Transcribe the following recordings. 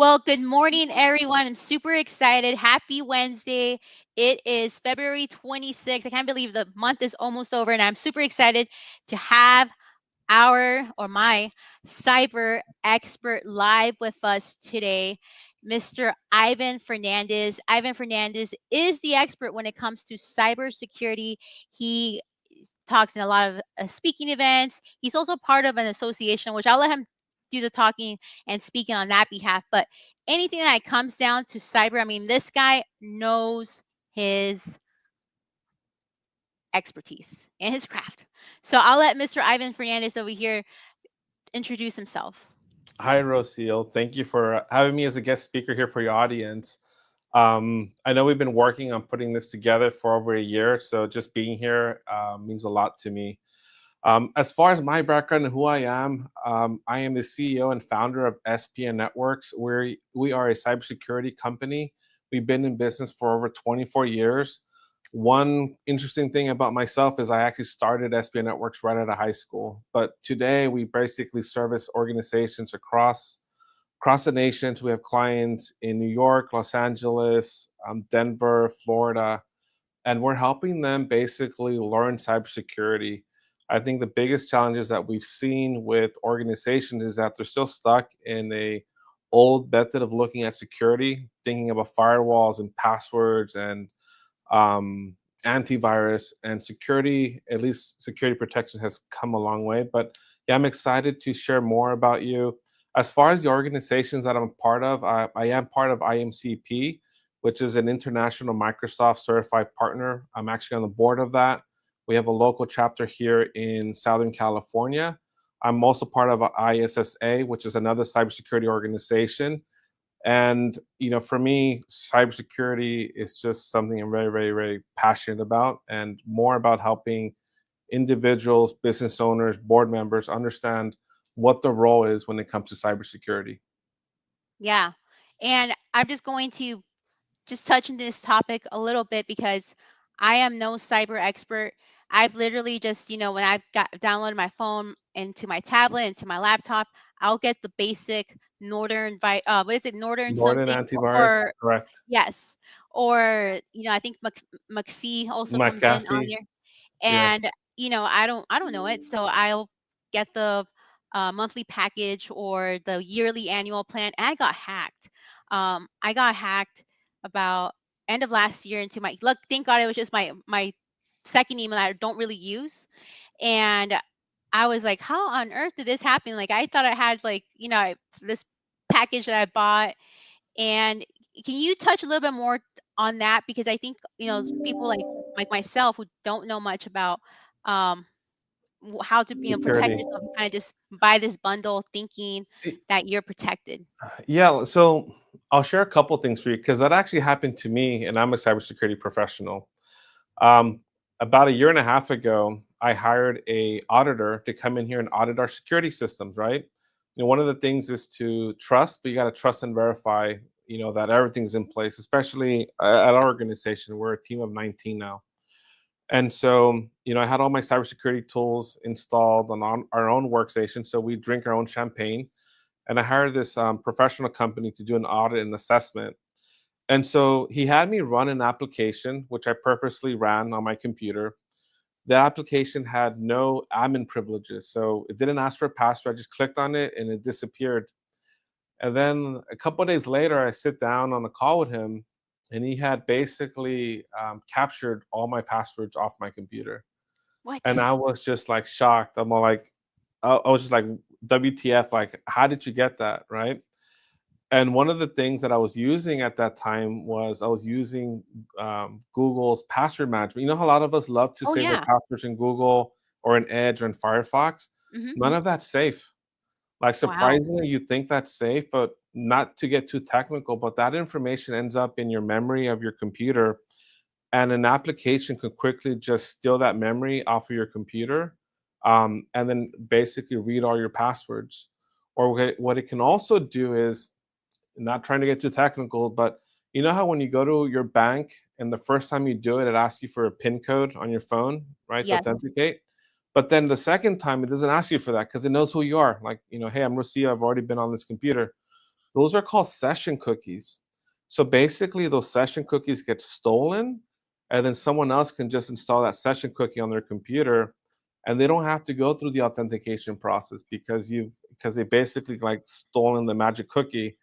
Well, good morning, everyone. I'm super excited. Happy Wednesday. It is February 26th. I can't believe the month is almost over, and I'm super excited to have my cyber expert live with us today, Mr. Ivan Fernandez. Ivan Fernandez is the expert when it comes to cybersecurity. He talks in a lot of speaking events. He's also part of an association, which I'll let him do the talking and speaking on that behalf. But anything that comes down to cyber, I mean, this guy knows his expertise and his craft. So I'll let Mr. Ivan Fernandez over here introduce himself. Hi, Rosil. Thank you for having me as a guest speaker here for your audience. I know we've been working on putting this together for over a year, so just being here means a lot to me. As far as my background and who I am the CEO and founder of SPN Networks, where we are a cybersecurity company. We've been in business for over 24 years. One interesting thing about myself is I actually started SPN Networks right out of high school. But today we basically service organizations across the nation. So we have clients in New York, Los Angeles, Denver, Florida, and we're helping them basically learn cybersecurity. I think the biggest challenges that we've seen with organizations is that they're still stuck in a old method of looking at security, thinking about firewalls and passwords and um, antivirus and security. At least security protection has come a long way. But yeah, I'm excited to share more about you. As far as the organizations that I'm a part of, I am part of IMCP, which is an international Microsoft certified partner. I'm actually on the board of that. We have a local chapter here in Southern California. I'm also part of ISSA, which is another cybersecurity organization. And for me, cybersecurity is just something I'm very, very, very passionate about, and more about helping individuals, business owners, board members understand what the role is when it comes to cybersecurity. Yeah. And I'm just going to just touch into this topic a little bit because I am no cyber expert. I've literally just, when I've got downloaded my phone into my tablet, into my laptop, I'll get the basic what is it, Northern Norton something, antivirus, or correct? yes, or I think McPhee also comes in on McAfee, here, yeah. and I don't know it, so I'll get the monthly package or the yearly annual plan, and I got hacked. I got hacked about end of last year into my look. Thank God it was just my second email that I don't really use, and I was like, how on earth did this happen? Like I thought I had like this package that I bought, and can you touch a little bit more on that, because I think people like myself who don't know much about um how to protect Security. yourself, kind of just buy this bundle thinking that you're protected. Yeah, so I'll share a couple things for you because that actually happened to me, and I'm a cybersecurity professional. Um, about a year and a half ago, I hired a auditor to come in here and audit our security systems. Right, one of the things is to trust, but you got to trust and verify. That everything's in place, especially at our organization. We're a team of 19 now, and so I had all my cybersecurity tools installed on our own workstation. So we drink our own champagne, and I hired this professional company to do an audit and assessment. And so he had me run an application, which I purposely ran on my computer. The application had no admin privileges, so it didn't ask for a password. I just clicked on it and it disappeared. And then a couple of days later, I sit down on a call with him, and he had basically captured all my passwords off my computer. And What? I was just like shocked. I'm all like, I was just like, WTF? Like, how did you get that? Right. And one of the things that I was using at that time was I was using Google's password management. You know how a lot of us love to Oh save our yeah. passwords in Google or in Edge or in Firefox? Hmm. None of that's safe. Like, Wow. surprisingly, you think that's safe, but not to get too technical, but that information ends up in your memory of your computer, and an application could quickly just steal that memory off of your computer, and then basically read all your passwords. Or what it can also do is, not trying to get too technical, but you know how when you go to your bank and the first time you do it, it asks you for a PIN code on your phone, right, to Yes. authenticate. But then the second time, it doesn't ask you for that because it knows who you are. Like, hey, I'm Lucia. I've already been on this computer. Those are called session cookies. So basically, those session cookies get stolen, and then someone else can just install that session cookie on their computer, and they don't have to go through the authentication process because they basically like stolen the magic cookie.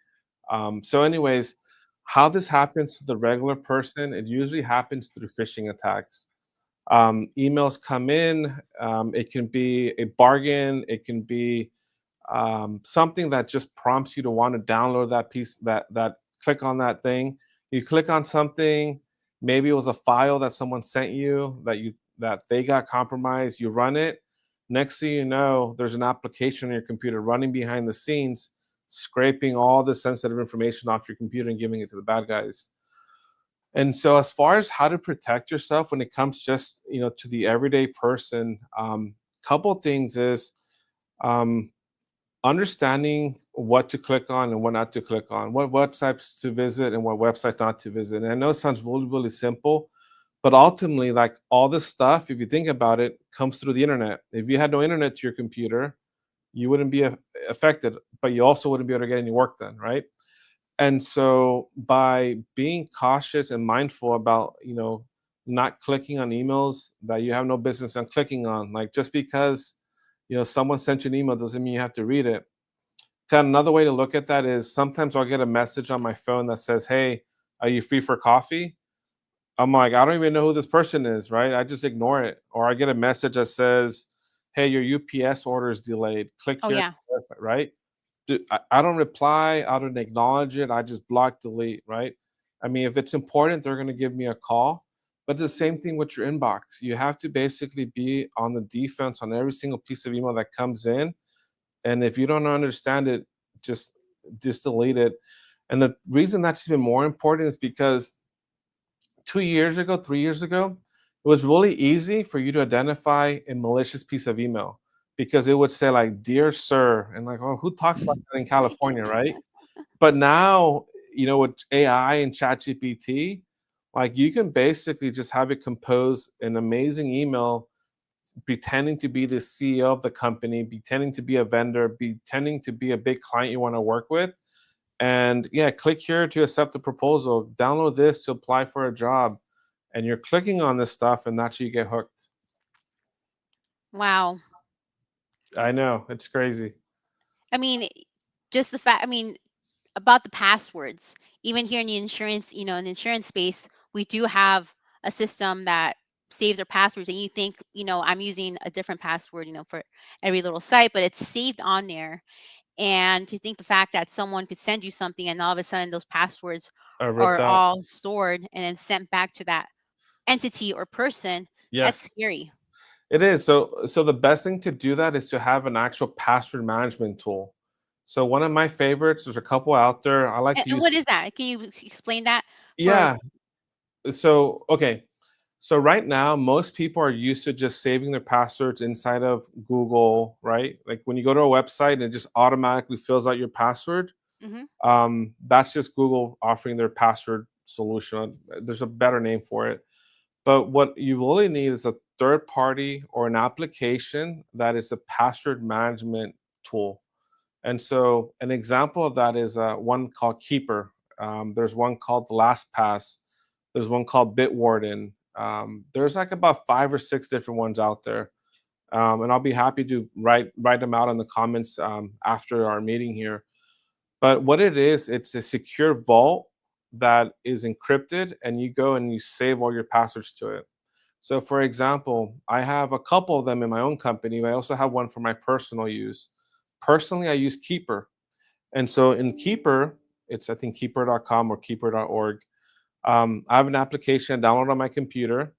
So, anyways, how this happens to the regular person, it usually happens through phishing attacks. Emails come in. It can be a bargain. It can be something that just prompts you to want to download that piece, that click on that thing. You click on something. Maybe it was a file that someone sent you that they got compromised. You run it. Next thing you know, there's an application on your computer running behind the scenes, scraping all the sensitive information off your computer and giving it to the bad guys. And so, as far as how to protect yourself when it comes just to the everyday person, couple things is um, understanding what to click on and what not to click on, what websites to visit and what website not to visit. And I know it sounds really, really simple, but ultimately, like all this stuff, if you think about it, comes through the internet. If you had no internet to your computer, you wouldn't be affected, but you also wouldn't be able to get any work done, right? And so by being cautious and mindful about, not clicking on emails that you have no business on clicking on, like just because, someone sent you an email doesn't mean you have to read it. Kind of another way to look at that is sometimes I'll get a message on my phone that says, "Hey, are you free for coffee?" I'm like, I don't even know who this person is, right? I just ignore it. Or I get a message that says, "Hey, your UPS order is delayed. Click Oh here," yeah. right? I don't reply, I don't acknowledge it. I just block, delete, right? I mean, if it's important, they're going to give me a call. But the same thing with your inbox. You have to basically be on the defense on every single piece of email that comes in. And if you don't understand it, just just delete it. And the reason that's even more important is because 2 years ago, 3 years ago, it was really easy for you to identify a malicious piece of email because it would say like "Dear Sir" and like, oh, who talks like that in California, right? But now, with AI and ChatGPT, like you can basically just have it compose an amazing email pretending to be the CEO of the company, pretending to be a vendor, pretending to be a big client you want to work with. And yeah, click here to accept the proposal, download this to apply for a job. And you're clicking on this stuff, and that's how you get hooked. Wow. I know, it's crazy. I mean, just the fact, I mean, about the passwords, even here in the insurance, in the insurance space, we do have a system that saves our passwords. And you think, I'm using a different password, for every little site, but it's saved on there. And to think the fact that someone could send you something and all of a sudden those passwords Ripped are out. all stored and then sent back to that entity or person, that's Yes, scary. it is. So the best thing to do that is to have an actual password management tool. So one of my favorites, there's a couple out there. I like to And use. what is that? Can you explain that for? Yeah. So okay. So right now, most people are used to just saving their passwords inside of Google, right? Like when you go to a website, it just automatically fills out your password. Hmm. That's just Google offering their password solution. There's a better name for it. But what you really need is a third party or an application that is a password management tool. And so an example of that is one called Keeper. There's one called LastPass. There's one called Bitwarden. There's like about 5 or 6 different ones out there. And I'll be happy to write them out in the comments after our meeting here. But what it is, it's a secure vault that is encrypted, and you go and you save all your passwords to it. So, for example, I have a couple of them in my own company, but I also have one for my personal use. Personally, I use Keeper. And so in Keeper, it's I think keeper.com or keeper.org. I have an application I download on my computer.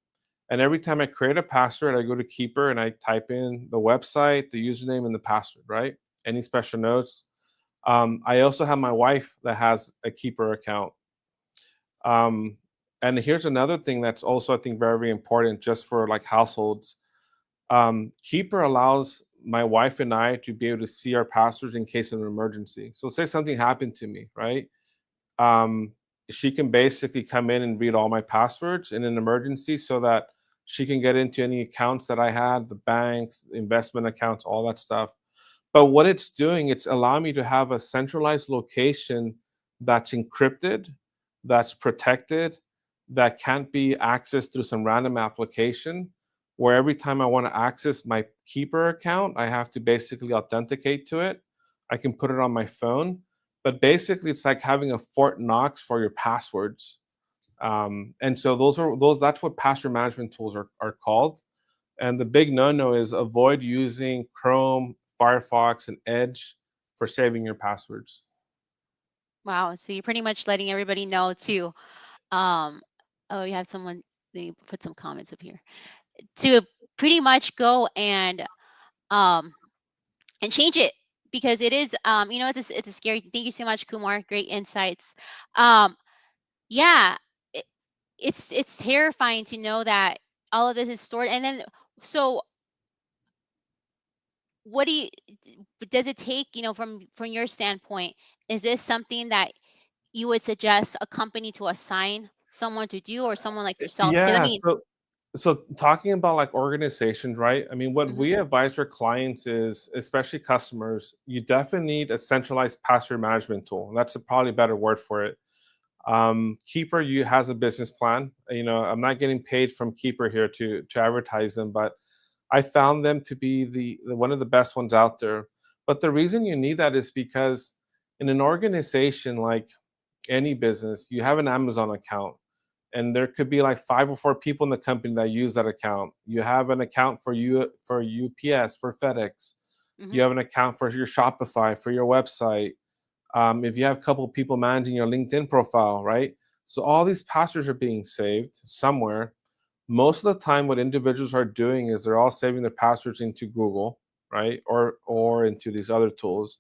And every time I create a password, I go to Keeper and I type in the website, the username, and the password, right? Any special notes. I also have my wife that has a Keeper account. Um, and here's another thing that's also, I think, very, very important just for like households. Keeper allows my wife and I to be able to see our passwords in case of an emergency. So, say something happened to me, right? Um, she can basically come in and read all my passwords in an emergency so that she can get into any accounts that I had, the banks, investment accounts, all that stuff. But what it's doing, it's allowing me to have a centralized location that's encrypted, that's protected, that can't be accessed through some random application. Where every time I want to access my Keeper account, I have to basically authenticate to it. I can put it on my phone, but basically, it's like having a Fort Knox for your passwords. And so those that's what password management tools are called. And the big no-no is avoid using Chrome, Firefox, and Edge for saving your passwords. Wow. So you're pretty much letting everybody know too. Um, oh, you have someone, they put some comments up here to pretty much go um and change it, because it is, it's a scary. Thank you so much, Kumar. Great insights. Um, yeah, it, it's terrifying to know that all of this is stored. And then, so what do you, does it take, from your standpoint, is this something that you would suggest a company to assign someone to do, or someone like yourself? Because I Yeah. mean, So talking about like organizations, right? I mean, what mhm. we advise our clients is, especially customers, you definitely need a centralized password management tool. That's probably a better word for it. Keeper you has a business plan. I'm not getting paid from Keeper here to advertise them, but I found them to be the one of the best ones out there. But the reason you need that is because in an organization like any business, you have an Amazon account, and there could be like 5 or 4 people in the company that use that account. You have an account for UPS, for FedEx. You Mhm. have an account for your Shopify, for your website. If you have a couple of people managing your LinkedIn profile, right? So all these passwords are being saved somewhere. Most of the time, what individuals are doing is they're all saving their passwords into Google, right, or into these other tools,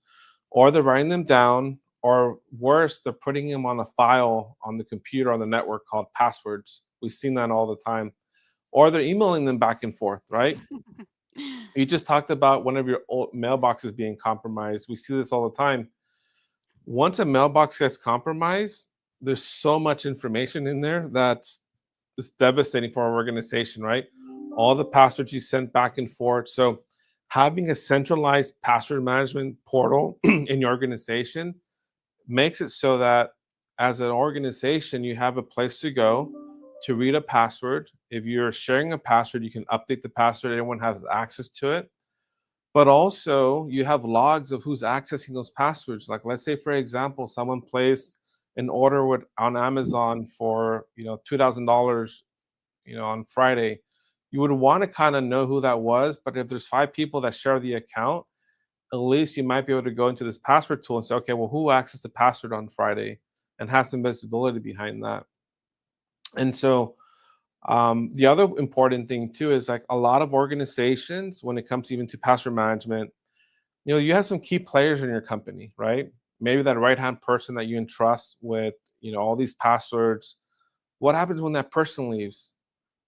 or they're writing them down, or worse, they're putting them on a file on the computer on the network called passwords. We've seen that all the time, or they're emailing them back and forth, right? You just talked about one of your old mailboxes being compromised. We see this all the time. Once a mailbox gets compromised, there's so much information in there that it's devastating for our organization, right? All the passwords you sent back and forth. So having a centralized password management portal in your organization makes it so that as an organization, you have a place to go to read a password. If you're sharing a password, you can update the password. Everyone has access to it. But also, you have logs of who's accessing those passwords. Like, let's say, for example, someone placed an order on Amazon for $2,000 on Friday. You would want to kind of know who that was. But if there's 5 people that share the account, at least you might be able to go into this password tool and say, okay, well, who accessed the password on Friday, and have some visibility behind that. And so the other important thing too is like a lot of organizations, when it comes even to password management, you have some key players in your company, right? Maybe that right hand person that you entrust with, all these passwords. What happens when that person leaves?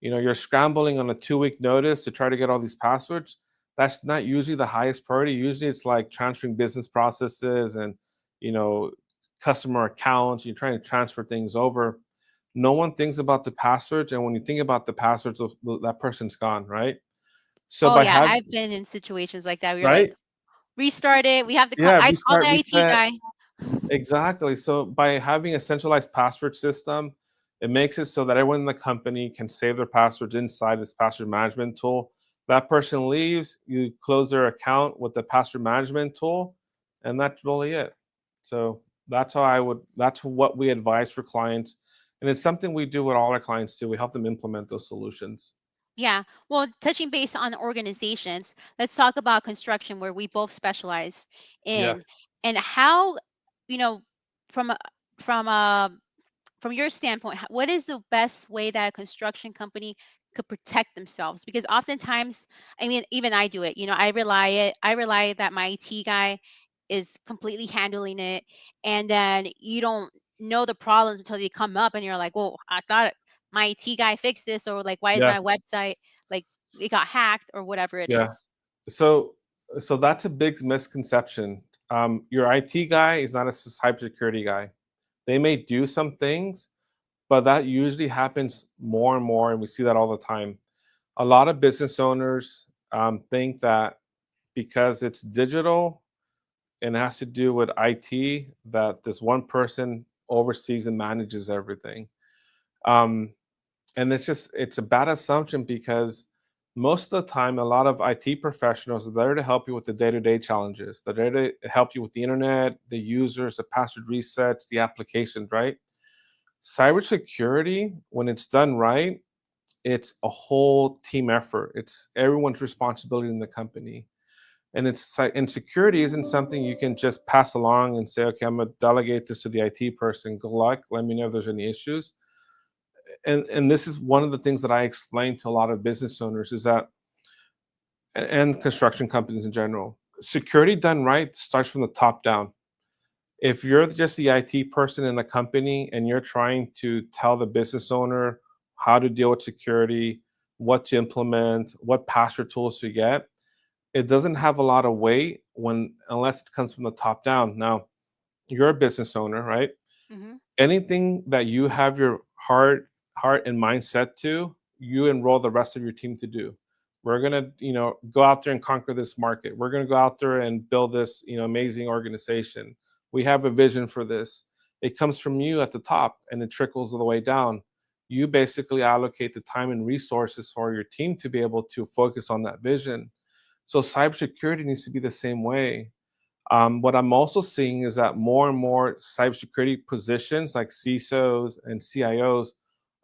You're scrambling on a 2 week notice to try to get all these passwords. That's not usually the highest priority. Usually it's like transferring business processes and you know customer accounts. You're trying to transfer things over. No one thinks about the passwords, and when you think about the passwords of that person's gone, right? So Oh by yeah, have I've been in situations like that. We are like, right, restart it. We have to call. yeah, I call restart, the IT reset. guy. Exactly. So by having a centralized password system, it makes it so that everyone in the company can save their passwords inside this password management tool. That person leaves, you close their account with the password management tool, and that's really it. So that's what we advise for clients. And it's something we do with all our clients too. We help them implement those solutions. Yeah. Well, touching base on organizations, let's talk about construction, where we both specialize in, Yes. and how, you know, from a from a from your standpoint, what is the best way that a construction company could protect themselves? Because oftentimes, I mean, even I do it. I rely that my IT guy is completely handling it, and then you don't know the problems until they come up, and you're like, "Well, I thought my IT guy fixed this," or like, "Why is Yeah. my website like it got hacked?" or whatever it Yeah. is. So so that's a big misconception. Your IT guy is not a cybersecurity guy. They may do some things, but that usually happens more and more, and we see that all the time. A lot of business owners think that because it's digital and it has to do with IT, that this one person oversees and manages everything. Um, and it's a bad assumption because most of the time, a lot of IT professionals are there to help you with the day-to-day challenges. They're there to help you with the internet, the users, the password resets, the applications, right? Cybersecurity, when it's done right, it's a whole team effort. It's everyone's responsibility in the company. And security isn't something you can just pass along and say, okay, I'm gonna delegate this to the IT person. Good luck. Let me know if there's any issues. And this is one of the things that I explain to a lot of business owners is that, and construction companies in general, security done right starts from the top down. If you're just the IT person in a company and you're trying to tell the business owner how to deal with security, what to implement, what password tools to get, it doesn't have a lot of weight when unless it comes from the top down. Now, you're a business owner, right? Hmm. Anything that you have your heart and mind set to, you enroll the rest of your team to do. We're gonna, go out there and conquer this market. We're gonna go out there and build this, amazing organization. We have a vision for this. It comes from you at the top and it trickles all the way down. You basically allocate the time and resources for your team to be able to focus on that vision. So cybersecurity needs to be the same way. What I'm also seeing is that more and more cybersecurity positions like CISOs and CIOs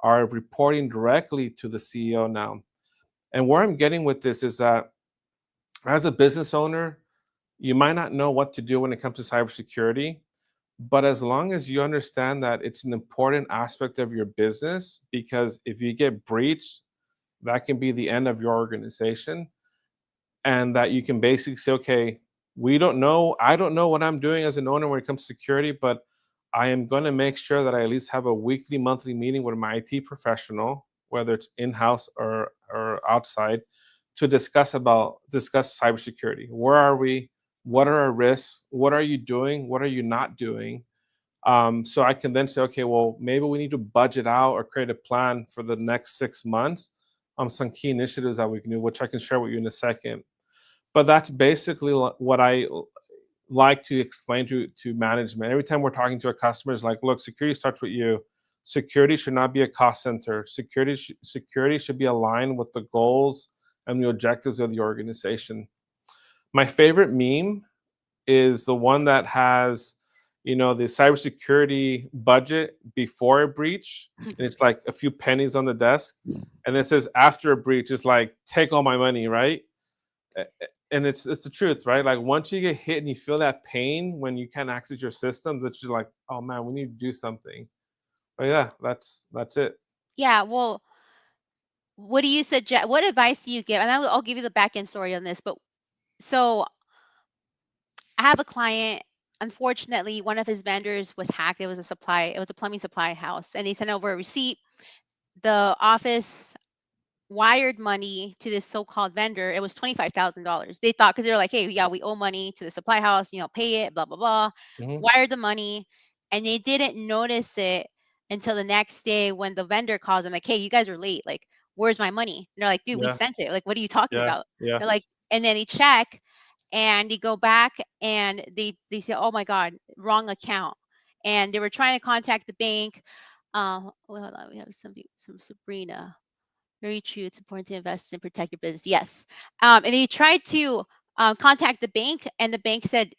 are reporting directly to the CEO now. And where I'm getting with this is that as a business owner, you might not know what to do when it comes to cybersecurity, but as long as you understand that it's an important aspect of your business, because if you get breached, that can be the end of your organization, and that you can basically say, okay, I don't know what I'm doing as an owner when it comes to security, but I am going to make sure that I at least have a weekly, monthly meeting with my IT professional, whether it's in-house or outside, to discuss cybersecurity. Where are we? What are our risks? What are you doing? What are you not doing? So I can then say, okay, well, maybe we need to budget out or create a plan for the next 6 months on some key initiatives that we can do, which I can share with you in a second. But that's basically what I like to explain to management every time we're talking to our customers. Like, look, security starts with you. Security should not be a cost center. Security should be aligned with the goals and the objectives of the organization. My favorite meme is the one that has, the cybersecurity budget before a breach, and it's like a few pennies on the desk, and then it says after a breach, it's like take all my money, right? And it's the truth, right? Like once you get hit and you feel that pain when you can't access your system, that's just like, oh man, we need to do something. But yeah, that's it. Yeah. Well, what do you suggest? What advice do you give? And I'll give you the back end story on this. But so I have a client. Unfortunately, one of his vendors was hacked. It was a plumbing supply house, and they sent over a receipt. The office wired money to this so-called vendor. It was $25,000. They thought, because they were like, hey, yeah, we owe money to the supply house, pay it, blah, blah, blah. Hmm. Wired the money. And they didn't notice it until the next day when the vendor calls them, like, hey, you guys are late. Like, where's my money? And they're like, dude, we Yeah, sent it. Like, what are you talking yeah, about? yeah, They're like, and then they check and they go back and they say, oh my God, wrong account. And they were trying to contact the bank. Well, hold on, we have some Sabrina. Very true. It's important to invest and protect your business. Yes. And he tried to contact the bank, and the bank said,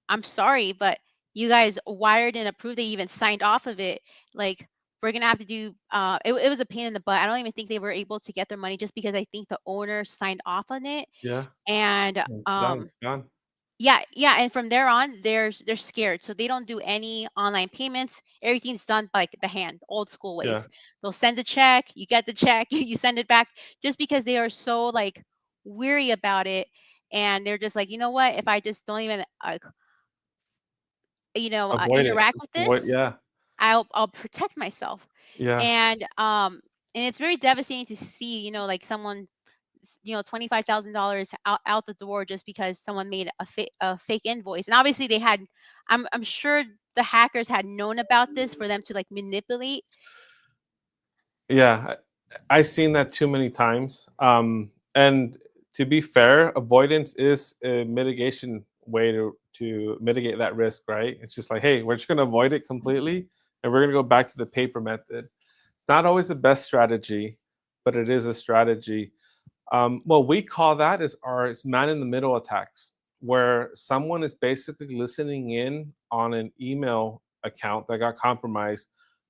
I'm sorry, but you guys wired and approved. They even signed off of it. Like, we're going to have to do, it was a pain in the butt. I don't even think they were able to get their money just because I think the owner signed off on it. yeah. And It's done. It's gone. yeah, yeah, and from there on, they're scared, so they don't do any online payments. Everything's done by, like, the hand, old school Yeah, ways. They'll send a check, you get the check, you send it back, just because they are so, like, weary about it, and they're just like, you know what? If I just don't even, avoid it. interact Just with avoid. this, Yeah, I'll protect myself. yeah, And and it's very devastating to see, like someone $25,000 out the door just because someone made a fake invoice. And obviously they had, I'm sure the hackers had known about this for them to, like, manipulate. yeah. I've seen that too many times. And to be fair, avoidance is a mitigation way to mitigate that risk, right? It's just like, hey, we're just going to avoid it completely, and we're going to go back to the paper method. It's not always the best strategy, but it is a strategy. What we call that is our man in the middle attacks, where someone is basically listening in on an email account that got compromised,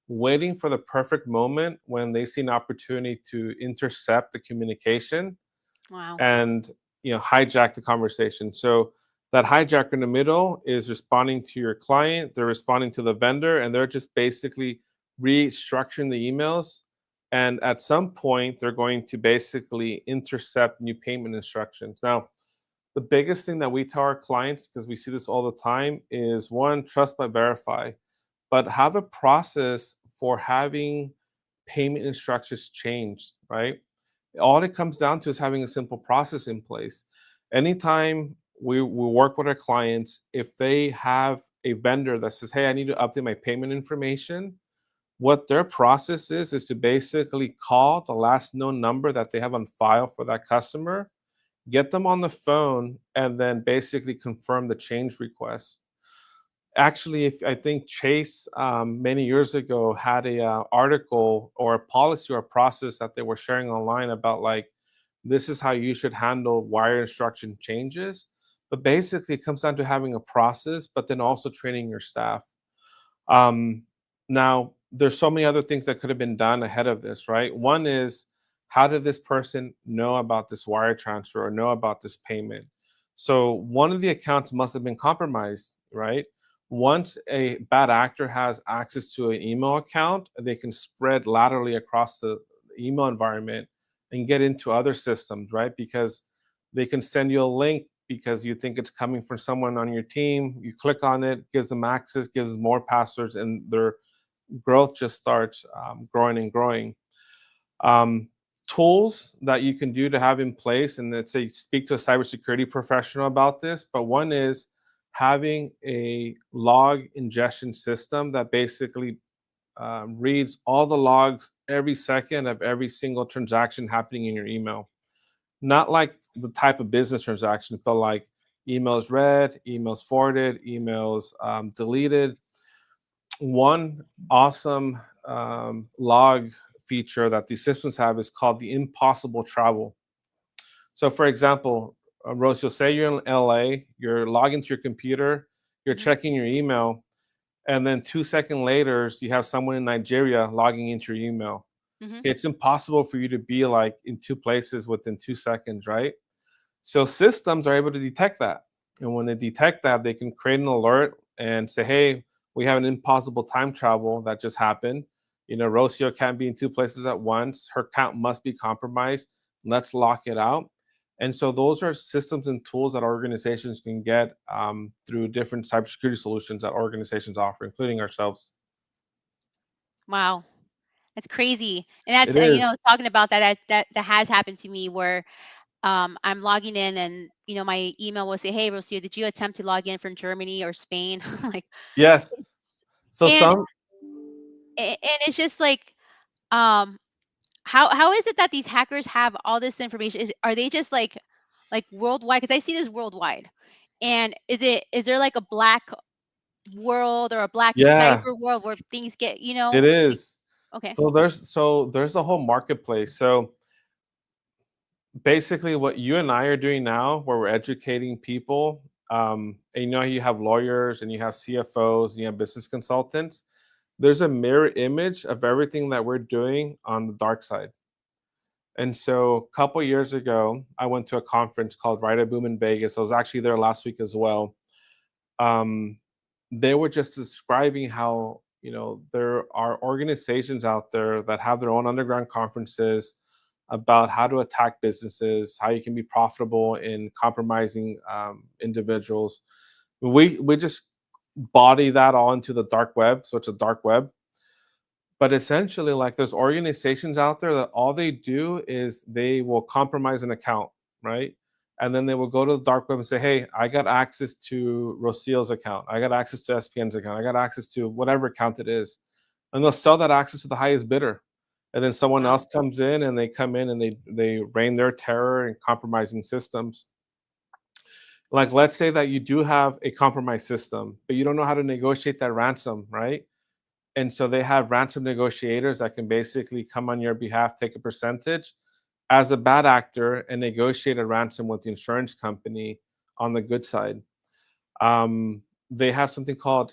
waiting for the perfect moment when they see an opportunity to intercept the communication Wow. and hijack the conversation. So that hijacker in the middle is responding to your client, they're responding to the vendor, and they're just basically restructuring the emails. And at some point, they're going to basically intercept new payment instructions. Now, the biggest thing that we tell our clients, because we see this all the time, is one, trust but verify, but have a process for having payment instructions changed, right? All it comes down to is having a simple process in place. Anytime we work with our clients, if they have a vendor that says, hey, I need to update my payment information, what their process is to basically call the last known number that they have on file for that customer, get them on the phone, and then basically confirm the change request. Actually, if I think Chase many years ago had a article or a policy or a process that they were sharing online about, like, this is how you should handle wire instruction changes. But basically, it comes down to having a process, but then also training your staff. Um, Now, there's so many other things that could have been done ahead of this, right? One is, how did this person know about this wire transfer or know about this payment? So one of the accounts must have been compromised, right? Once a bad actor has access to an email account, they can spread laterally across the email environment and get into other systems, right? Because they can send you a link because you think it's coming from someone on your team. You click on it, gives them access, gives them more passwords, and their growth just starts growing and growing. Um, Tools that you can do to have in place, and let's say speak to a cybersecurity professional about this, but one is having a log ingestion system that basically reads all the logs every second of every single transaction happening in your email. Not like the type of business transactions, but like emails read, emails forwarded, emails deleted. One awesome log feature that these systems have is called the impossible travel. So, for example, Rose, you'll say you're in LA, you're logging to your computer, you're Hmm. checking your email, and then 2 seconds later, you have someone in Nigeria logging into your email. Hmm. Okay, it's impossible for you to be like in two places within 2 seconds, right? So systems are able to detect that. And when they detect that, they can create an alert and say, hey, we have an impossible time travel that just happened. Rocio can't be in two places at once. Her account must be compromised. Let's lock it out. And so those are systems and tools that organizations can get through different cybersecurity solutions that organizations offer, including ourselves. Wow. That's crazy. And It that's is. talking about that has happened to me where I'm logging in and my email will say, "Hey, Rocio, did you attempt to log in from Germany or Spain?" I'm like, Yes. So and some, and it's just like, um, how is it that these hackers have all this information? Are they just like worldwide? Because I see this worldwide. And is there like a black world or a black yeah, cyber world where things get, it like, is. okay. So there's a whole marketplace. So basically, what you and I are doing now, where we're educating people, and you have lawyers and you have CFOs and you have business consultants. There's a mirror image of everything that we're doing on the dark side. And so a couple years ago, I went to a conference called Write a Boom in Vegas. I was actually there last week as well. Um, they were just describing how there are organizations out there that have their own underground conferences about how to attack businesses, how you can be profitable in compromising individuals. We just body that all into the dark web, so it's a dark web. But essentially, like, there's organizations out there that all they do is they will compromise an account, right? And then they will go to the dark web and say, hey, I got access to Rocio's account. I got access to SPN's account. I got access to whatever account it is. And they'll sell that access to the highest bidder. and then someone Wow. else comes in and they come in and they rain their terror and compromising systems. Like, let's say that you do have a compromised system, but you don't know how to negotiate that ransom, right? And so they have ransom negotiators that can basically come on your behalf, take a percentage as a bad actor, and negotiate a ransom with the insurance company on the good side. They have something called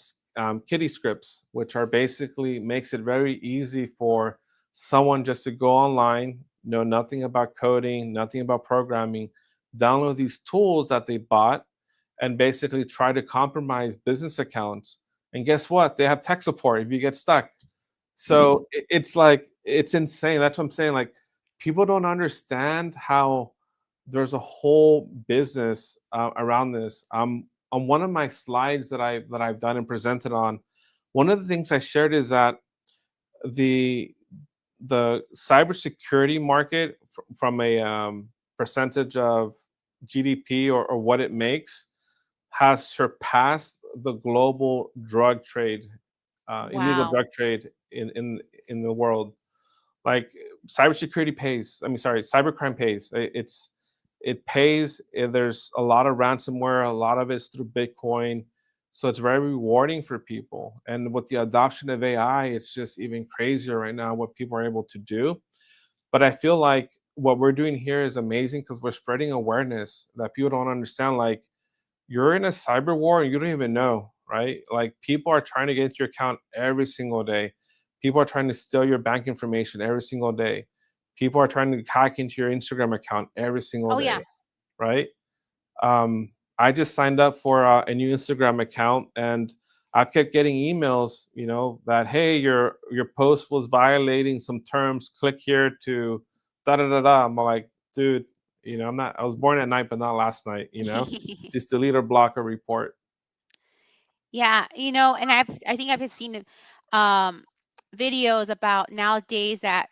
kitty scripts, which are basically makes it very easy for someone just to go online, know nothing about coding, nothing about programming, download these tools that they bought, and basically try to compromise business accounts. And guess what? They have tech support if you get stuck. So it's like it's insane. That's what I'm saying. Like, people don't understand how there's a whole business around this. On one of my slides that I've done and presented on, one of the things I shared is that the the cybersecurity market from a percentage of GDP, or what it makes, has surpassed the global drug trade, illegal Wow. drug trade in the world. Like, cybersecurity pays. I mean, sorry, cybercrime pays. It pays. There's a lot of ransomware. A lot of it's through Bitcoin, so it's very rewarding for people. And with the adoption of AI, it's just even crazier right now what people are able to do. But I feel like what we're doing here is amazing because we're spreading awareness that people don't understand. Like, you're in a cyber war and you don't even know, right? Like, people are trying to get into your account every single day. People are trying to steal your bank information every single day. People are trying to hack into your Instagram account every single Oh yeah. day, right? Um, I just signed up for a new Instagram account, and I kept getting emails, that, hey, your post was violating some terms. Click here to da da da da. I'm like, dude, I'm not. I was born at night, but not last night. Just delete or block a report. Yeah, and I think I've seen um videos about nowadays that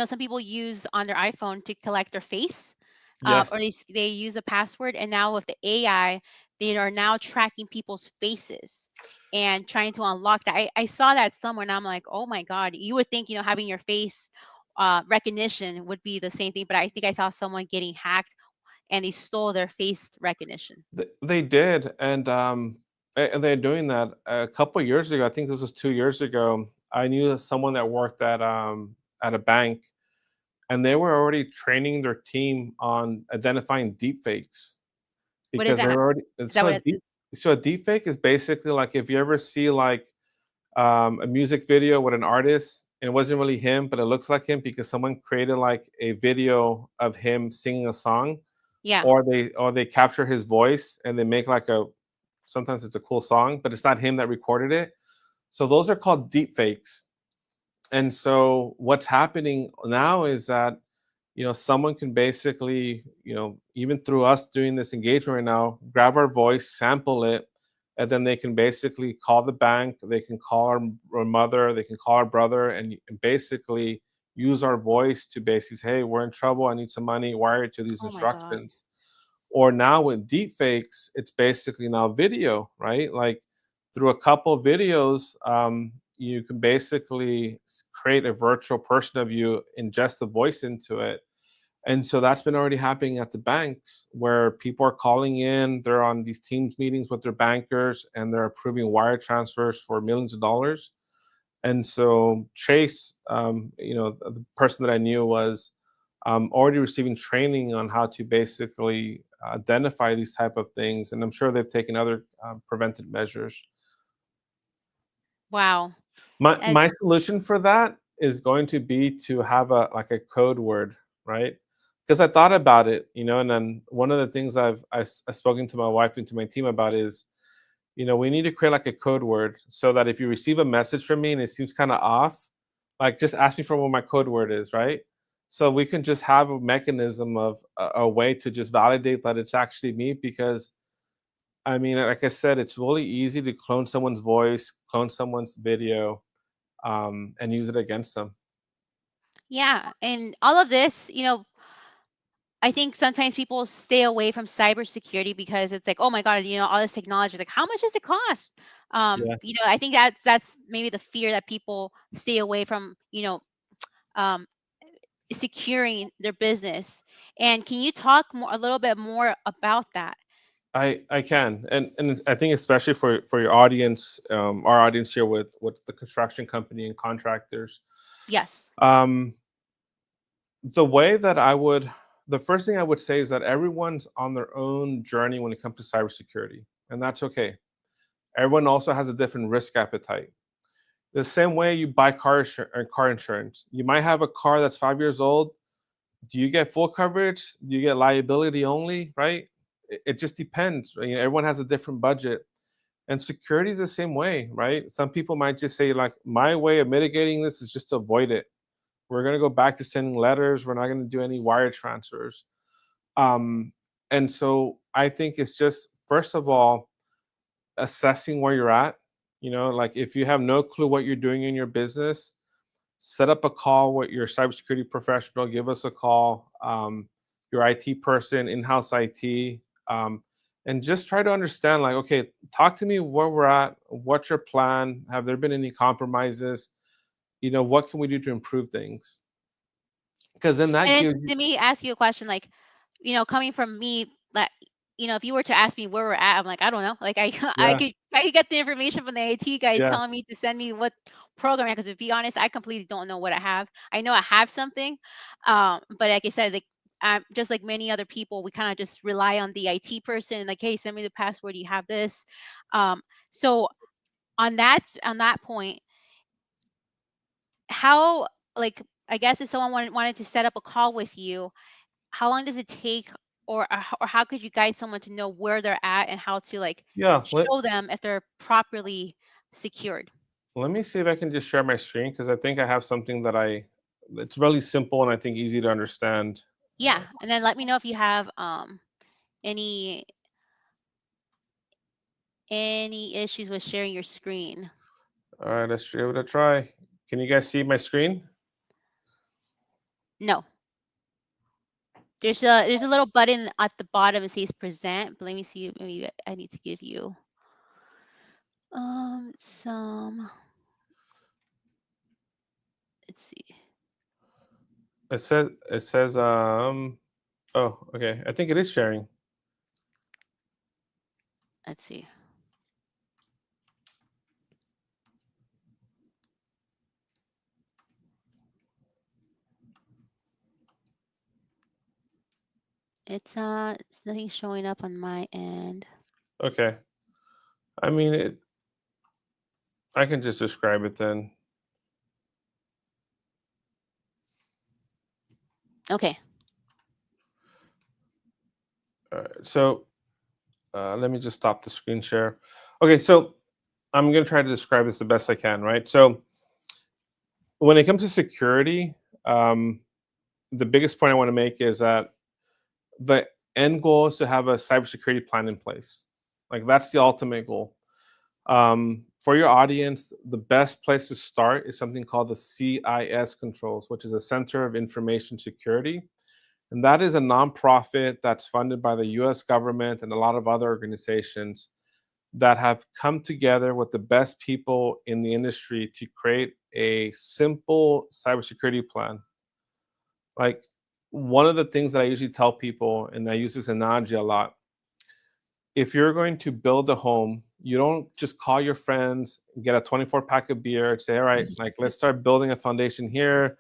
some people use on their iPhone to collect their face, Yes, or they use a password, and now with the AI, they are now tracking people's faces and trying to unlock that. I saw that somewhere, and I'm like, oh my God, you would think having your face recognition would be the same thing, but I think I saw someone getting hacked and they stole their face recognition. they did, and they're doing that a couple years ago. I think this was 2 years ago. I knew someone that worked at a bank, and they were already training their team on identifying deep fakes What is because they're that? already Is that what it is? so a deep fake is basically like if you ever see like a music video with an artist and it wasn't really him, but it looks like him because someone created like a video of him singing a song, Yeah. or they capture his voice and they make like a sometimes it's a cool song, but it's not him that recorded it. So those are called deep fakes. And so what's happening now is that someone can basically, even through us doing this engagement right now, grab our voice, sample it, and then they can basically call the bank, they can call our mother, they can call our brother, and basically use our voice to basically say, hey, we're in trouble, I need some money, wire it to these Oh my God. instructions. Or now with deep fakes, it's basically now video, right? Like, through a couple of videos, you can basically create a virtual person of you, ingest the voice into it. And so that's been already happening at the banks where people are calling in, they're on these teams meetings with their bankers, and they're approving wire transfers for millions of dollars. And so Chase, the person that I knew was already receiving training on how to basically identify these type of things. And I'm sure they've taken other preventive measures. Wow. My That's solution for that is going to be to have a like a code word, right? Because I thought about it, and then one of the things I've spoken to my wife and to my team about is, we need to create like a code word so that if you receive a message from me and it seems kind of off, like, just ask me for what my code word is, right? So we can just have a mechanism of a way to just validate that it's actually me. Because I mean, like I said, it's really easy to clone someone's voice, clone someone's video, and use it against them. yeah. And all of this, I think sometimes people stay away from cybersecurity because it's like, oh my God, all this technology. Like, how much does it cost? Yeah. I think that's maybe the fear that people stay away from, um, securing their business. And can you talk a little bit more about that? I can, and I think especially for your audience, our audience here with the construction company and contractors, Yes. um, the way that the first thing I would say is that everyone's on their own journey when it comes to cybersecurity, and that's okay. Everyone also has a different risk appetite. The same way you buy car insurance, you might have a car that's 5 years old. Do you get full coverage? Do you get liability only? Right? It just depends. You know, everyone has a different budget, and security is the same way, right? Some people might just say like, my way of mitigating this is just to avoid it. We're going to go back to sending letters. We're not going to do any wire transfers. Um, and so I think it's just, first of all, assessing where you're at. You know, like if you have no clue what you're doing in your business, set up a call with your cybersecurity professional. Give us a call, your IT person, in-house IT, and just try to understand. Like, okay, talk to me where we're at. What's your plan? Have there been any compromises? You know, what can we do to improve things? Because then that And gives then you, let me ask you a question, like, coming from me, that if you were to ask me where we're at, I'm like, I don't know. Like, I yeah, I could get the information from the IT guy yeah, telling me to send me what program, because to be honest, I completely don't know what I have. I know I have something, but like I said, like, just like many other people, we kind of just rely on the IT person, like, hey, send me the password. You have this. So on that point, how, like, I guess if someone wanted to set up a call with you, how long does it take, or how could you guide someone to know where they're at and how to, like, yeah. show them if they're properly secured? Let me see if I can just share my screen because I think I have something that it's really simple and I think easy to understand. Yeah, and then let me know if you have any issues with sharing your screen. All right, let's give it a try. Can you guys see my screen? No, there's a little button at the bottom that says present, but let me see. Maybe I need to give you some. Let's see. It says oh, okay. I think it is sharing. Let's see. It's nothing showing up on my end. Okay. I mean, I can just describe it then. Okay. All right. So let me just stop the screen share. Okay, so I'm going to try to describe this the best I can, right? So when it comes to security, um, the biggest point I want to make is that the end goal is to have a cybersecurity plan in place. Like that's the ultimate goal. For your audience, the best place to start is something called the CIS controls, which is a Center of Information Security. And that is a nonprofit that's funded by the US government and a lot of other organizations that have come together with the best people in the industry to create a simple cybersecurity plan. Like one of the things that I usually tell people, and I use this analogy a lot, if you're going to build a home, you don't just call your friends, get a 24 pack of beer, and say, all right, like let's start building a foundation here,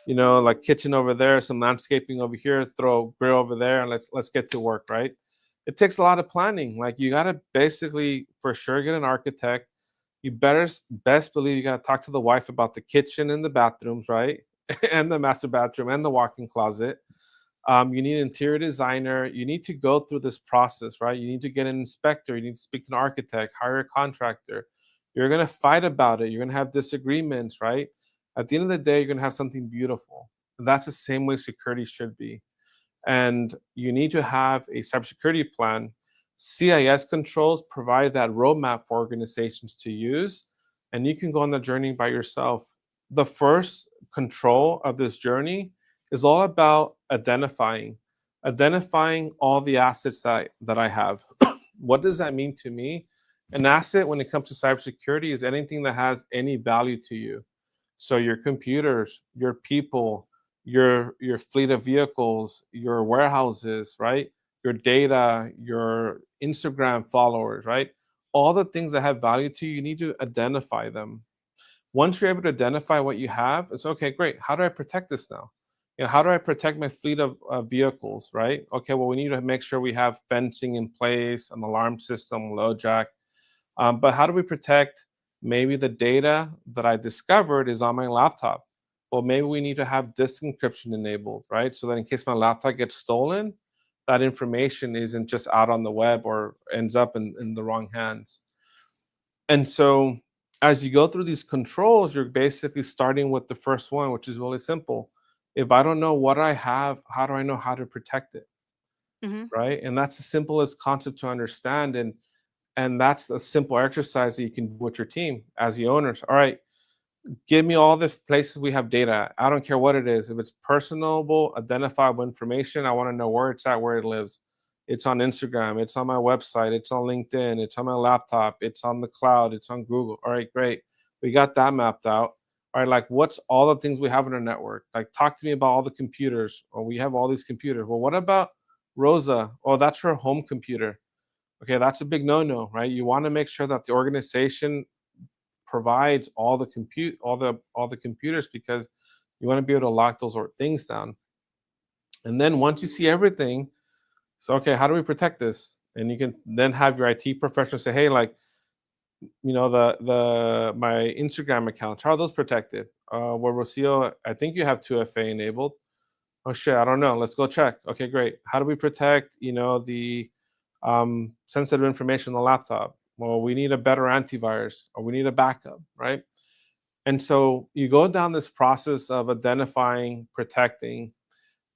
you know, like kitchen over there, some landscaping over here, throw a grill over there, and let's get to work, right? It takes a lot of planning. Like you gotta basically for sure get an architect. You better best believe you gotta talk to the wife about the kitchen and the bathrooms, right? And the master bathroom and the walk-in closet. You need an interior designer. You need to go through this process, right? You need to get an inspector. You need to speak to an architect, hire a contractor. You're going to fight about it. You're going to have disagreements, right? At the end of the day, you're going to have something beautiful. And that's the same way security should be. And you need to have a cybersecurity plan. CIS controls provide that roadmap for organizations to use, and you can go on the journey by yourself. The first control of this journey is all about identifying all the assets that I have. What does that mean to me? An asset when it comes to cybersecurity is anything that has any value to you. So your computers, your people, your fleet of vehicles, your warehouses, right? Your data, your Instagram followers, right? All the things that have value to you, you need to identify them. Once you're able to identify what you have, it's okay, great. How do I protect this now? How do I protect my fleet of vehicles, right? Okay, well, we need to make sure we have fencing in place, an alarm system, low jack. But how do we protect maybe the data that I discovered is on my laptop? Well, maybe we need to have disk encryption enabled, right? So that in case my laptop gets stolen, that information isn't just out on the web or ends up in the wrong hands. And so as you go through these controls, you're basically starting with the first one, which is really simple. If I don't know what I have, how do I know how to protect it? Mhm. Right. And that's the simplest concept to understand. And that's a simple exercise that you can do with your team as the owners. All right, give me all the places we have data. I don't care what it is. If it's personable, identifiable information, I want to know where it's at, where it lives. It's on Instagram, it's on my website, it's on LinkedIn, it's on my laptop, it's on the cloud, it's on Google. All right, great. We got that mapped out. All right, like what's all the things we have in our network? Like talk to me about all the computers. Or we have all these computers. Well, what about Rosa? Oh, that's her home computer. Okay, that's a big no-no, right? You want to make sure that the organization provides all the computers because you want to be able to lock those things down. And then once you see everything, so okay, how do we protect this? And you can then have your IT professional say, hey, like, the my Instagram accounts, how are those protected? Well, Rocio, I think you have 2FA enabled. Oh shit, I don't know. Let's go check. Okay, great. How do we protect, the sensitive information on the laptop? Well, we need a better antivirus or we need a backup, right? And so you go down this process of identifying, protecting,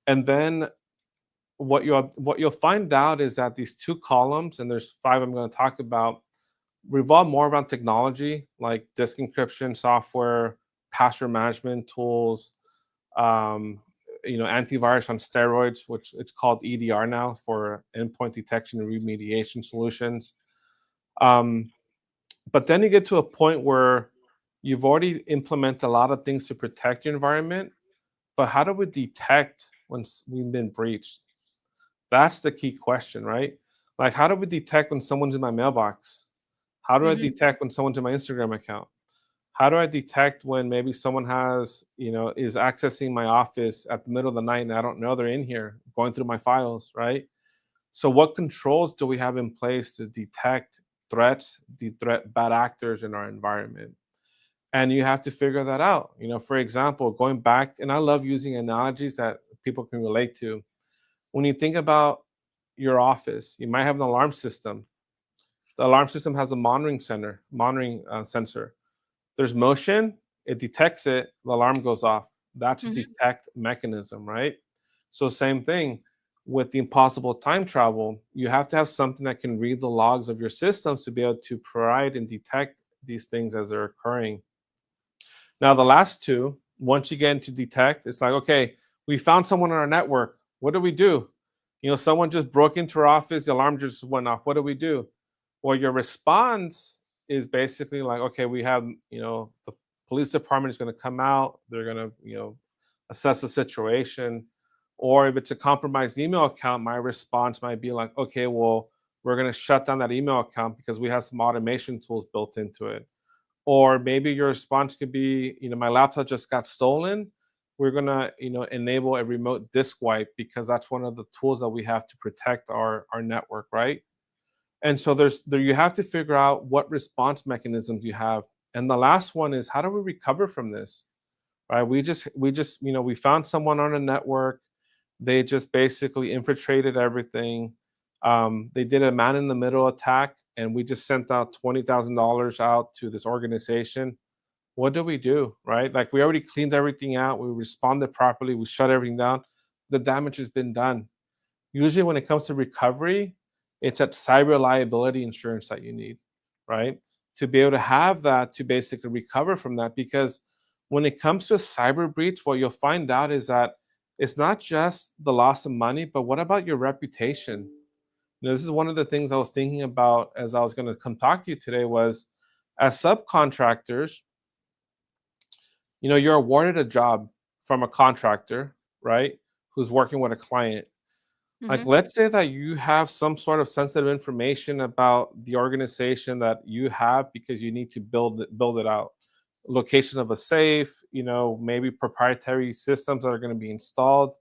and then what you'll find out is that these two columns, and there's five I'm going to talk about, revolve more around technology like disk encryption software, password management tools, um, antivirus on steroids, which it's called EDR now for endpoint detection and remediation solutions. Um, but then you get to a point where you've already implemented a lot of things to protect your environment. But how do we detect when we've been breached? That's the key question, right? Like, how do we detect when someone's in my mailbox? How do I Mhm. detect when someone's in my Instagram account? How do I detect when maybe someone is accessing my office at the middle of the night and I don't know they're in here going through my files, right? So, what controls do we have in place to detect threats, bad actors in our environment? And you have to figure that out. For example, going back, and I love using analogies that people can relate to. When you think about your office, you might have an alarm system. The alarm system has a monitoring sensor. There's motion, it detects it, the alarm goes off. That's a Mhm. detect mechanism, right? So same thing with the impossible time travel. You have to have something that can read the logs of your systems to be able to provide and detect these things as they're occurring. Now, the last two, once you get into detect, it's like, okay, we found someone on our network. What do we do? Someone just broke into our office, the alarm just went off. What do we do? Well, your response is basically like, okay, we have, the police department is going to come out. They're going to, assess the situation. Or if it's a compromised email account, my response might be like, okay, well, we're going to shut down that email account because we have some automation tools built into it. Or maybe your response could be, my laptop just got stolen. We're gonna, enable a remote disk wipe because that's one of the tools that we have to protect our network, right? And so you have to figure out what response mechanisms you have. And the last one is, how do we recover from this? Right? We just we found someone on a network. They just basically infiltrated everything. They did a man in the middle attack, and we just sent out $20,000 out to this organization. What do we do, right? Like, we already cleaned everything out. We responded properly. We shut everything down. The damage has been done. Usually, when it comes to recovery, it's at cyber liability insurance that you need, right? To be able to have that to basically recover from that. Because when it comes to a cyber breach, what you'll find out is that it's not just the loss of money, but what about your reputation? This is one of the things I was thinking about as I was going to come talk to you today was, as subcontractors, You're awarded a job from a contractor, right? Who's working with a client. Like, Mhm. let's say that you have some sort of sensitive information about the organization that you have because you need to build it out. Location of a safe, maybe proprietary systems that are going to be installed.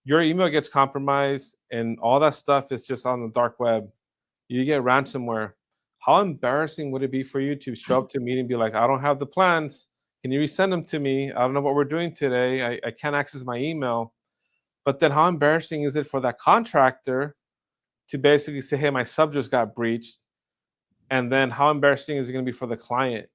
Your email gets compromised, and all that stuff is just on the dark web. You get ransomware. How embarrassing would it be for you to show up to a meeting and be like, I don't have the plans. Can you resend them to me? I don't know what we're doing today. I can't access my email. But then how embarrassing is it for that contractor to basically say, hey, my sub just got breached? And then how embarrassing is it going to be for the client?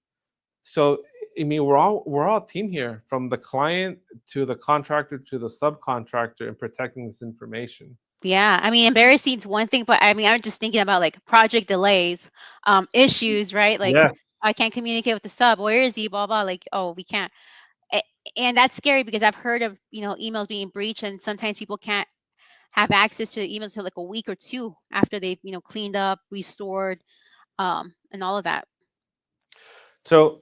So, I mean, we're all a team here, from the client to the contractor to the subcontractor, in protecting this information. Yeah, I mean, embarrassing is one thing, but I mean, I'm just thinking about like project delays, issues, right? Like, Yes. I can't communicate with the sub. Where is he? Blah blah. Like, oh, we can't. A- And that's scary because I've heard of emails being breached, and sometimes people can't have access to the emails until like a week or two after they've cleaned up, restored, and all of that. So,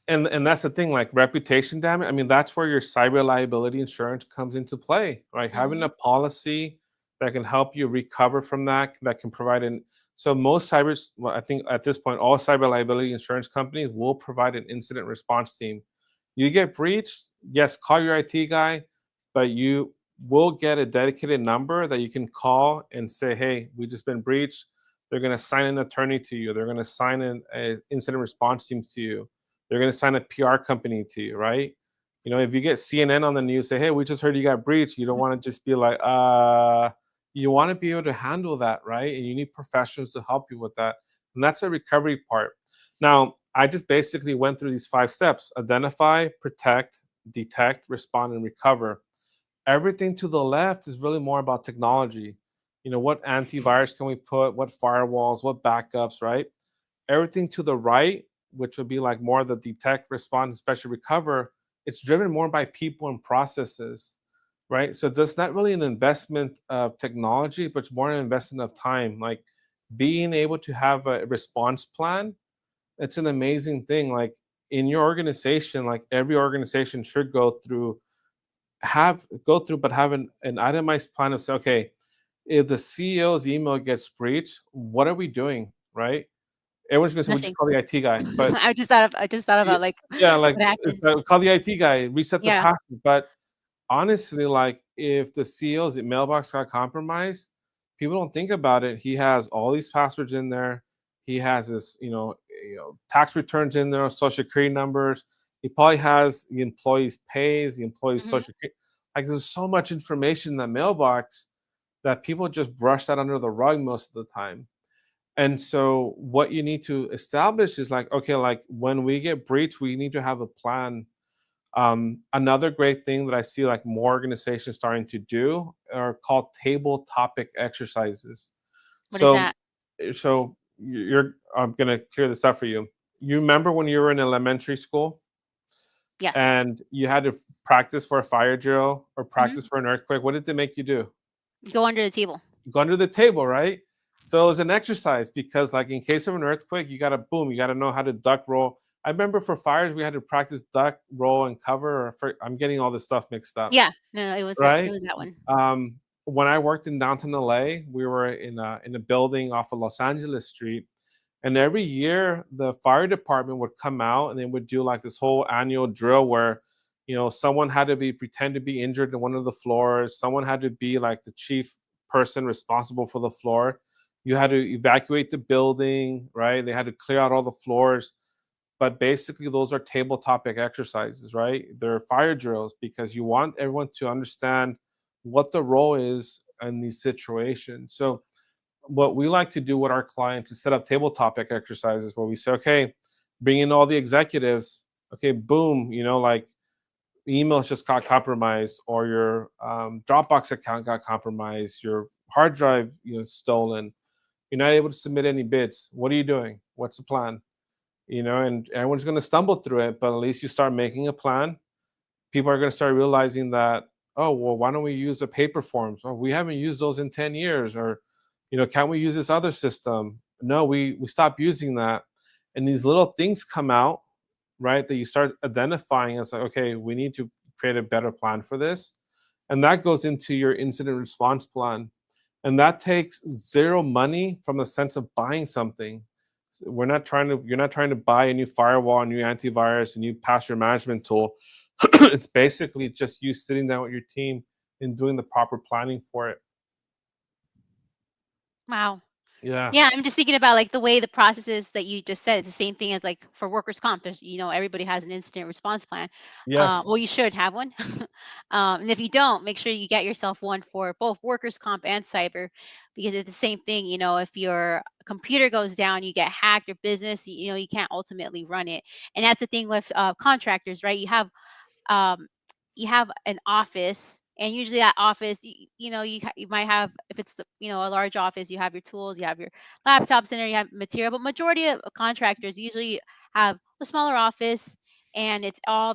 and that's the thing, like reputation damage. I mean, that's where your cyber liability insurance comes into play, right? Having Hmm. a policy that can help you recover from that can provide an so most cyber well, I think at this point all cyber liability insurance companies will provide an incident response team. You get breached, yes, call your IT guy, but you will get a dedicated number that you can call and say, hey, we just been breached. They're going to sign an attorney to you. They're going to sign an incident response team to you. They're going to sign a PR company to you, right? If you get CNN on the news, say, hey, we just heard you got breached. You don't want to just be like, you want to be able to handle that, right? And you need professionals to help you with that. And that's a recovery part. Now, I just basically went through these 5 steps: identify, protect, detect, respond, and recover. Everything to the left is really more about technology. What antivirus can we put? What firewalls? What backups, right? Everything to the right, which would be like more the detect, respond, especially recover, it's driven more by people and processes, right? So that's not really an investment of technology, but it's more an investment of time. Like being able to have a response plan, it's an amazing thing. Like in your organization, like every organization should but have an itemized plan of say, okay, if the CEO's email gets breached, what are we doing, right? Everyone's gonna say we just Nothing. call the IT guy, but I just thought yeah, about like yeah, like what happened. call the IT guy, reset the Yeah. password. But honestly, like if the CEO's mailbox got compromised, people don't think about it. He has all these passwords in there. He has his, tax returns in there, social security numbers. He probably has the employees' pays, the employees' Hmm. social security. Like there's so much information in that mailbox that people just brush that under the rug most of the time. And so what you need to establish is like, okay, like when we get breached, we need to have a plan. Another great thing that I see like more organizations starting to do are called table topic exercises. What is So, that? I'm gonna clear this up for you. You remember when you were in elementary school Yes. and you had to practice for a fire drill or Hmm. practice for an earthquake? What did they make you do? Go under the table. Go under the table, right? So it's an exercise because, like, in case of an earthquake, you gotta boom, you gotta know how to duck roll. I remember for fires, we had to practice duck, roll, and cover. I'm getting all this stuff mixed up, Yeah. No, it was that. It right? was that one. Um, when I worked in downtown LA, we were in a building off of Los Angeles Street, and every year the fire department would come out and they would do like this whole annual drill where, someone had to pretend to be injured in one of the floors. Someone had to be like the chief person responsible for the floor. You had to evacuate the building, right? They had to clear out all the floors. But basically, those are table topic exercises, right? They're fire drills because you want everyone to understand what the role is in these situations. So what we like to do with our clients is set up table topic exercises where we say, okay, bring in all the executives. Okay, boom, like emails just got compromised, or your Dropbox account got compromised, your hard drive, stolen. You're not able to submit any bids. What are you doing? What's the plan? And everyone's going to stumble through it, but at least you start making a plan. People are going to start realizing that, oh, well, why don't we use the paper forms? Oh, we haven't used those in 10 years. Or, can't we use this other system? No, we stopped using that. And these little things come out right? That you start identifying as like, okay, we need to create a better plan for this. And that goes into your incident response plan. And that takes zero money from the sense of buying something. You're not trying to buy a new firewall, a new antivirus, a new password management tool. It's basically just you sitting down with your team and doing the proper planning for it. Wow. Yeah. Yeah, I'm just thinking about like the way the processes that you just said. It's the same thing as like for workers' comp. There's, everybody has an incident response plan. Yes. Well, you should have one. And if you don't, make sure you get yourself one for both workers' comp and cyber, because it's the same thing. If your computer goes down, you get hacked, your business, you can't ultimately run it. And that's the thing with contractors, right? You have an office, and usually that office, you might have, if it's a large office, you have your tools, you have your laptops in there, you have material. But majority of contractors usually have a smaller office, and it's all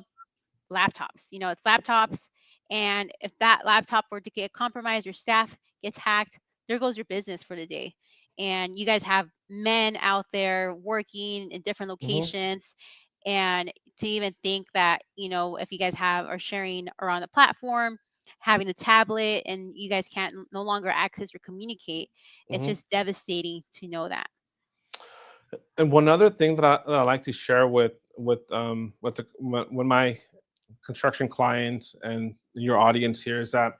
laptops. It's laptops. And if that laptop were to get compromised, your staff gets hacked, there goes your business for the day. And you guys have men out there working in different Hmm. locations. And to even think that, if you guys are sharing around the platform, having a tablet, and you guys can't no longer access or communicate, it's Hmm. just devastating to know that. And one other thing that I like to share with when my construction clients and your audience here is that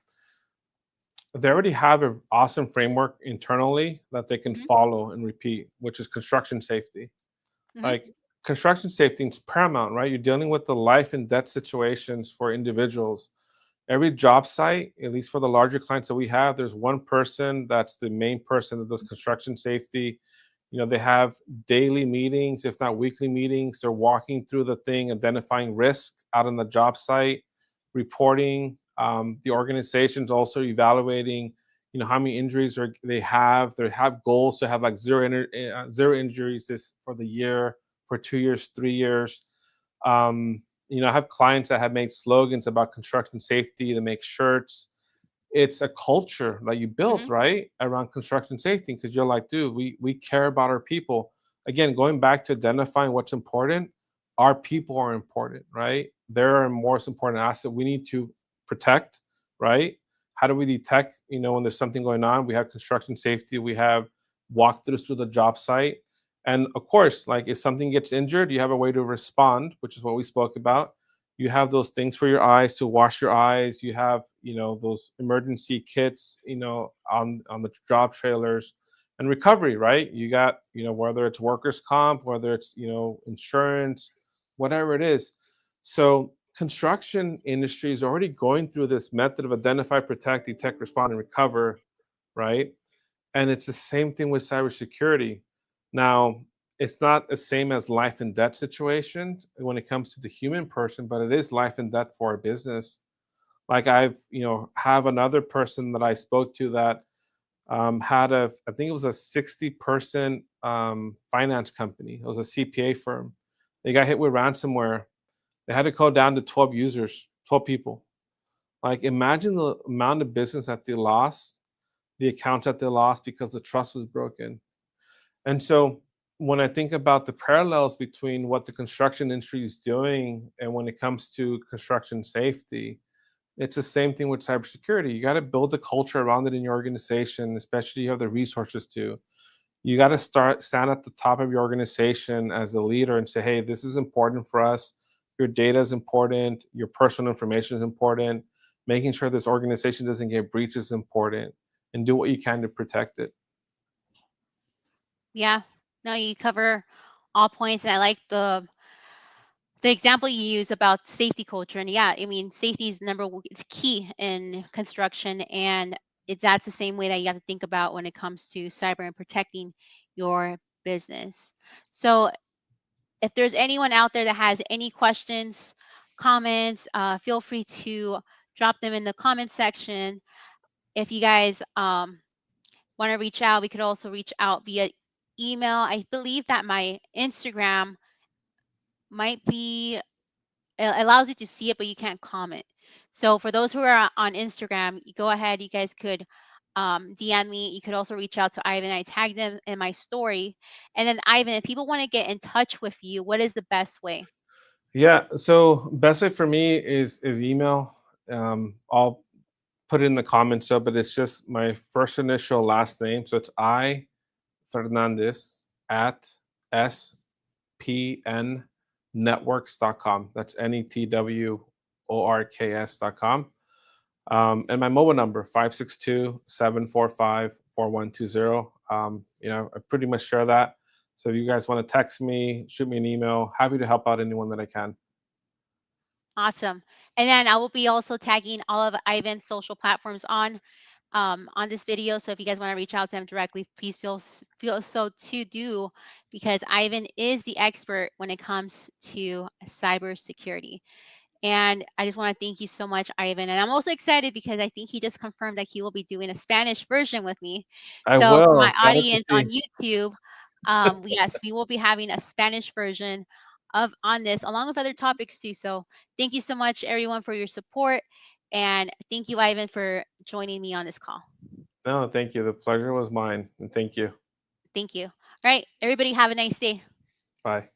they already have an awesome framework internally that they can Hmm. follow and repeat, which is construction safety. Hmm. Like construction safety is paramount, right? You're dealing with the life and death situations for individuals. Every job site, at least for the larger clients that we have, there's one person that's the main person that does construction safety. They have daily meetings, if not weekly meetings. They're walking through the thing, identifying risk out on the job site, reporting. The organization's also evaluating, how many injuries they have. They have goals to have like zero injuries this for the year, for 2 years, 3 years. I have clients that have made slogans about construction safety. They make shirts. It's a culture that you built Hmm. right around construction safety because you're like, dude, we care about our people. Again, going back to identifying what's important, our people are important, right? They're our most important asset we need to protect, right? How do we detect, when there's something going on? We have construction safety, we have walkthroughs through the job site. And of course, like if something gets injured, you have a way to respond, which is what we spoke about. You have those things for your eyes to wash your eyes. You have, those emergency kits, on the job trailers. And recovery, right? You got, whether it's workers comp, whether it's, insurance, whatever it is. So construction industry is already going through this method of identify, protect, detect, respond, and recover, right? And it's the same thing with cybersecurity. Now, it's not the same as life and death situations when it comes to the human person, but it is life and death for a business. Like have another person that I spoke to that had I think it was a 60-person finance company. It was a CPA firm. They got hit with ransomware. They had to go down to 12 users, 12 people. Like imagine the amount of business that they lost, the accounts that they lost because the trust was broken. And so when I think about the parallels between what the construction industry is doing and when it comes to construction safety, it's the same thing with cybersecurity. You got to build a culture around it in your organization, especially you have the resources to. You got to stand at the top of your organization as a leader and say, hey, this is important for us. Your data is important. Your personal information is important. Making sure this organization doesn't get breached is important, and do what you can to protect it. Yeah. No, you cover all points, and I like the example you use about safety culture. And yeah, I mean, safety is it's key in construction, and that's the same way that you have to think about when it comes to cyber and protecting your business. So if there's anyone out there that has any questions, comments, feel free to drop them in the comment section. If you guys want to reach out, we could also reach out via email. I believe that my Instagram might be, it allows you to see it, but you can't comment. So for those who are on Instagram, you go ahead, you guys could DM me. You could also reach out to Ivan. I tagged them in my story. And then Ivan, if people want to get in touch with you, what is the best way? Yeah. So best way for me is email. I'll put it in the comments, so but it's just my first initial last name. So it's I Fernandez at spnnetworks.com. That's networks.com. And my mobile number, 562-745-4120. I pretty much share that. So if you guys want to text me, shoot me an email, happy to help out anyone that I can. Awesome. And then I will be also tagging all of Ivan's social platforms on this video. So if you guys want to reach out to him directly, please feel so to do, because Ivan is the expert when it comes to cybersecurity. And I just want to thank you so much, Ivan. And I'm also excited because I think he just confirmed that he will be doing a Spanish version with me. I So for my will. Claro que audience on sí. YouTube, yes, we will be having a Spanish version of on this, along with other topics too. So thank you so much, everyone, for your support. And thank you, Ivan, for joining me on this call. No, thank you. The pleasure was mine. And thank you. Thank you. All right, everybody, have a nice day. Bye.